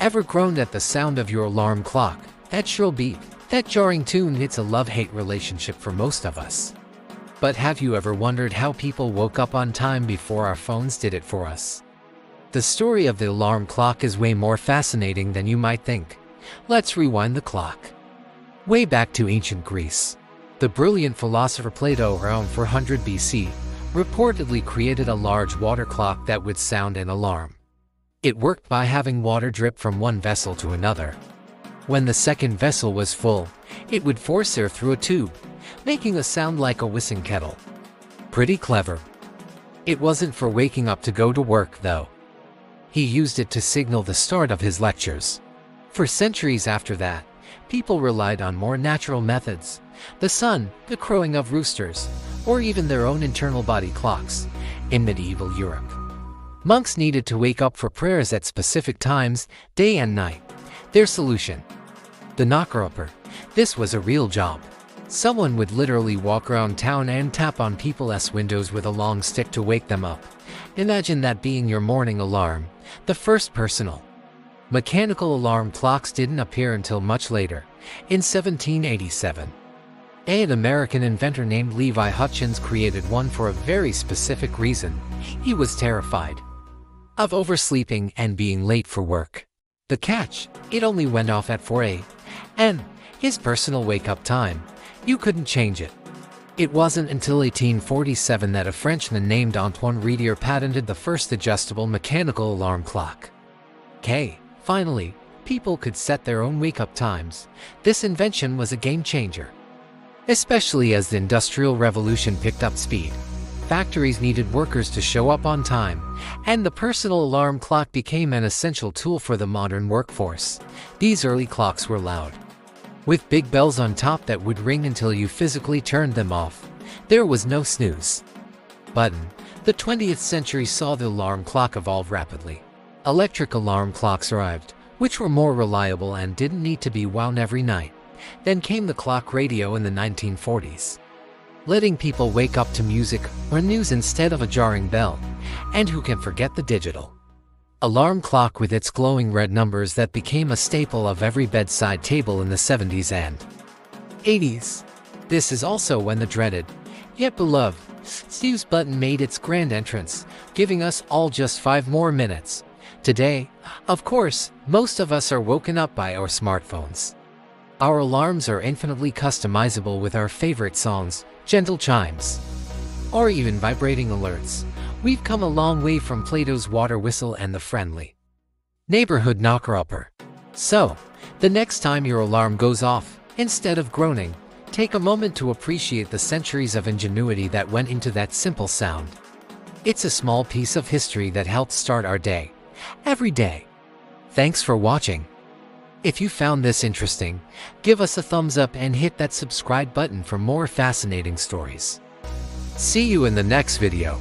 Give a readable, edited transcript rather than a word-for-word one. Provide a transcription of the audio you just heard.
Ever groaned at the sound of your alarm clock? That shrill beep, that jarring tune, it's a love-hate relationship for most of us. But have you ever wondered how people woke up on time before our phones did it for us? The story of the alarm clock is way more fascinating than you might think. Let's rewind the clock. Way back to ancient Greece. The brilliant philosopher Plato, around 400 BC, reportedly created a large water clock that would sound an alarm. It worked by having water drip from one vessel to another. When the second vessel was full, it would force air through a tube, making a sound like a whistling kettle. Pretty clever. It wasn't for waking up to go to work, though. He used it to signal the start of his lectures. For centuries after that, people relied on more natural methods: the sun, the crowing of roosters, or even their own internal body clocks. In medieval Europe, monks needed to wake up for prayers at specific times, day and night. Their solution: the knocker-upper. This was a real job. Someone would literally walk around town and tap on people's windows with a long stick to wake them up. Imagine that being your morning alarm. The first personal mechanical alarm clocks didn't appear until much later, in 1787. An American inventor named Levi Hutchins created one for a very specific reason. He was terrified of oversleeping and being late for work. The catch: it only went off at 4 a.m. His personal wake-up time. You couldn't change it. It wasn't until 1847 that a Frenchman named Antoine Ridier patented the first adjustable mechanical alarm clock. Finally, people could set their own wake-up times. This invention was a game-changer, especially as the Industrial Revolution picked up speed. Factories needed workers to show up on time, and the personal alarm clock became an essential tool for the modern workforce. These early clocks were loud, with big bells on top that would ring until you physically turned them off. There was no snooze button. The 20th century saw the alarm clock evolve rapidly. Electric alarm clocks arrived, which were more reliable and didn't need to be wound every night. Then came the clock radio in the 1940s, letting people wake up to music or news instead of a jarring bell. And who can forget the digital alarm clock with its glowing red numbers that became a staple of every bedside table in the 70s and 80s. This is also when the dreaded, yet beloved, snooze button made its grand entrance, giving us all just 5 more minutes. Today, of course, most of us are woken up by our smartphones. Our alarms are infinitely customizable with our favorite songs, gentle chimes, or even vibrating alerts. We've come a long way from Plato's water whistle and the friendly neighborhood knocker-upper. So, the next time your alarm goes off, instead of groaning, take a moment to appreciate the centuries of ingenuity that went into that simple sound. It's a small piece of history that helps start our day, every day. Thanks for watching. If you found this interesting, give us a thumbs up and hit that subscribe button for more fascinating stories. See you in the next video.